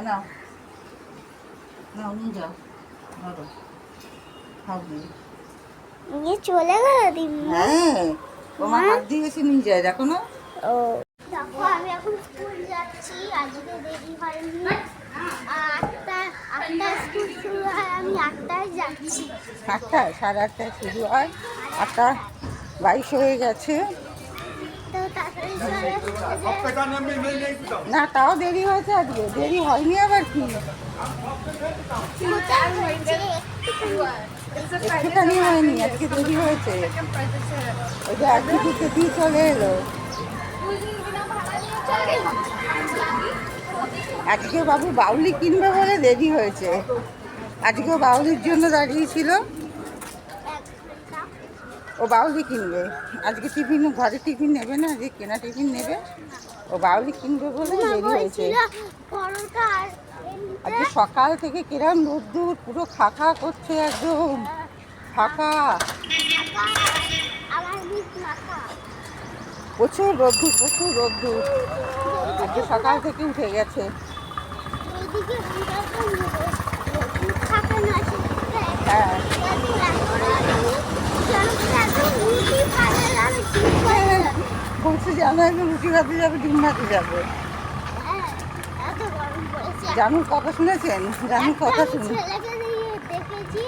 নাও নাও নিয়ে যাও, ধরো হাত দিয়ে। নিয়ে চলে গেল দিদি। হ্যাঁ, তোমার হাত দিয়ে এসে নিয়ে যায়, দেখো না। ও দেখো, আমি এখন স্কুল যাচ্ছি, আজকে দেরি হয়নি। আটটা স্কুল শুরু হয়, আমি 8টায় যাচ্ছি। 8টায়, 8:30টায় শুরু হয়, 8:22 হয়ে গেছে। তো তাড়াতাড়ি চলে না, তাও দেরি হয়েছে, আজকে দেরি হয়নি আবার কি, একটুখানি হয়নি, আজকে দেরি হয়েছে। ওই যে একটু দিতে দিয়ে চলে এলো। আজকে বাবু বাউলি কিনবে বলে দেরি হয়েছে, আজকেও বাউলির জন্য দাঁড়িয়েছিল। ও বাউলি কিনবে আজকে, টিফিন ঘরে টিফিন নেবে না, আজকে কেনা টিফিন নেবে। ও বাউলি কিনবে বলে দেরি হয়েছে। আজকে সকাল থেকে কিরম রোদ্দুর, পুরো খাখা করছে, একদম ফাঁকা, প্রচুর রোদ্দুর, প্রচুর রোদ্দুর। আজকে সকাল থেকে উঠে গেছে। হ্যাঁ, বলছে জানো একদম রুটি ভাতে যাবে, ডিম ভাতে যাবে। জানুর কথা শুনেছেন? জানুর কথা শুনে দেখেছি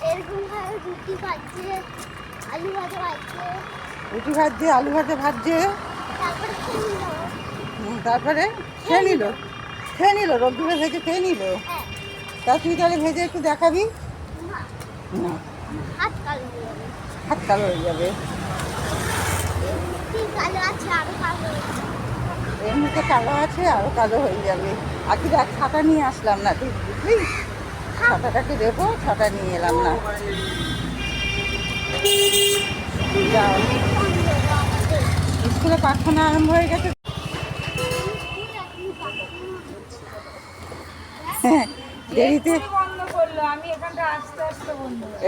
এরকম ভাবে রুটি ভাজছে, আলু ভাজা ভাজছে, রুটি ভাজছে, আলু ভাজা ভাজছে, তারপরে খেয়ে নিল, খেয়ে নিল, রোদ্দুরে ভেজে খেয়ে নিল। তা তুই তাহলে ভেজে একটু দেখাবি না, হাত কালো হয়ে যাবে। এমনিতে কালো আছে, আরও কালো হয়ে যাবে। আজকে দেখ ছাতা নিয়ে আসলাম না, তুই বুঝলি, ছাতাটাকে দেবো, ছাতা নিয়ে এলাম না। যাও, স্কুলে প্রার্থনা আরম্ভ হয়ে গেছে। হ্যাঁ, দেরিতে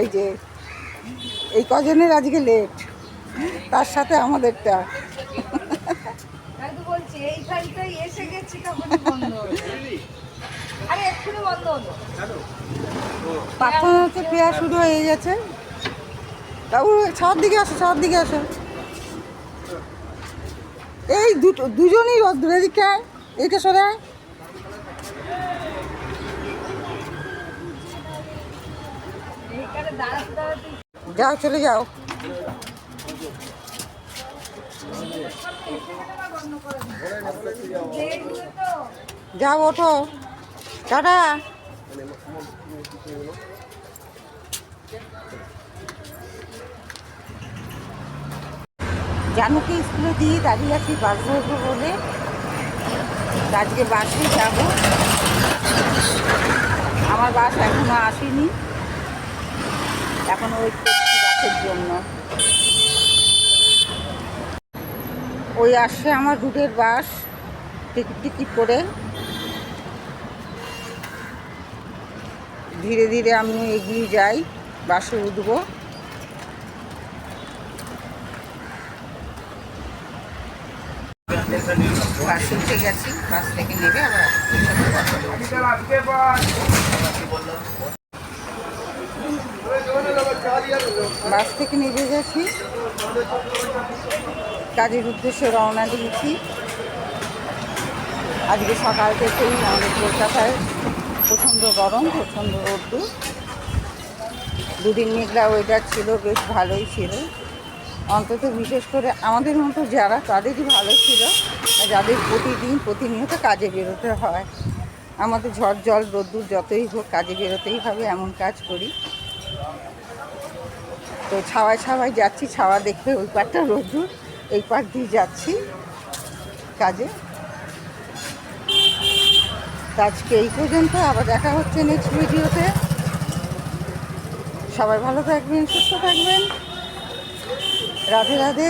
এই যে এই কজনের আজকে লেট, তার সাথে আমাদেরটা। প্রার্থনা হচ্ছে, প্রেয়ার শুরু হয়ে গেছে। বাবু সব দিকে আসো, সব দিকে আসো। এই দুজনই রোদ্দুর, এদিকে এইটা সরায়। যাও, চলে যাও। যাও, ওঠো, টাটা। জানুকে স্কুলে দিয়ে দাঁড়িয়ে আছি বাস ধরবো বলে। আজকে বাসে যাব, আমার বাস এখনো আসেনি, এখন ওয়েট করছি বাসের জন্য। ওই আসছে আমার রুটের বাস, টিকিট টিকিট করে। ধীরে ধীরে আমি এগিয়ে যাই, বাসে উঠবো। বাসে উঠে গেছি, বাস থেকে নেবে আবার। বাস থেকে নেমে গেছি, কাজের উদ্দেশ্যে রওনা দিয়েছি। আজকে সকাল থেকেই আমাদের কলকাতায় প্রচণ্ড গরম, প্রচণ্ড রোদ্দুর। দুদিন মেঘলা ওয়েদার ছিল, বেশ ভালোই ছিল। অন্তত বিশেষ করে আমাদের মতো যারা, তাদেরই ভালো ছিল, যাদের প্রতিদিন প্রতিনিয়ত কাজে বেরোতে হয়। আমাদের ঝড় জল রোদ্দুর যতই হোক, কাজে বেরোতেই হবে, এমন কাজ করি। তো ছাওয়ায় ছাওয়ায় যাচ্ছি, ছাওয়া দেখে ওই পারটা রোদ্দুর, এই পার দিয়ে যাচ্ছি কাজে। আজকে এই পর্যন্ত, আবার দেখা হচ্ছে নেক্সট ভিডিওতে। সবাই ভালো থাকবেন, সুস্থ থাকবেন। রাধে রাধে।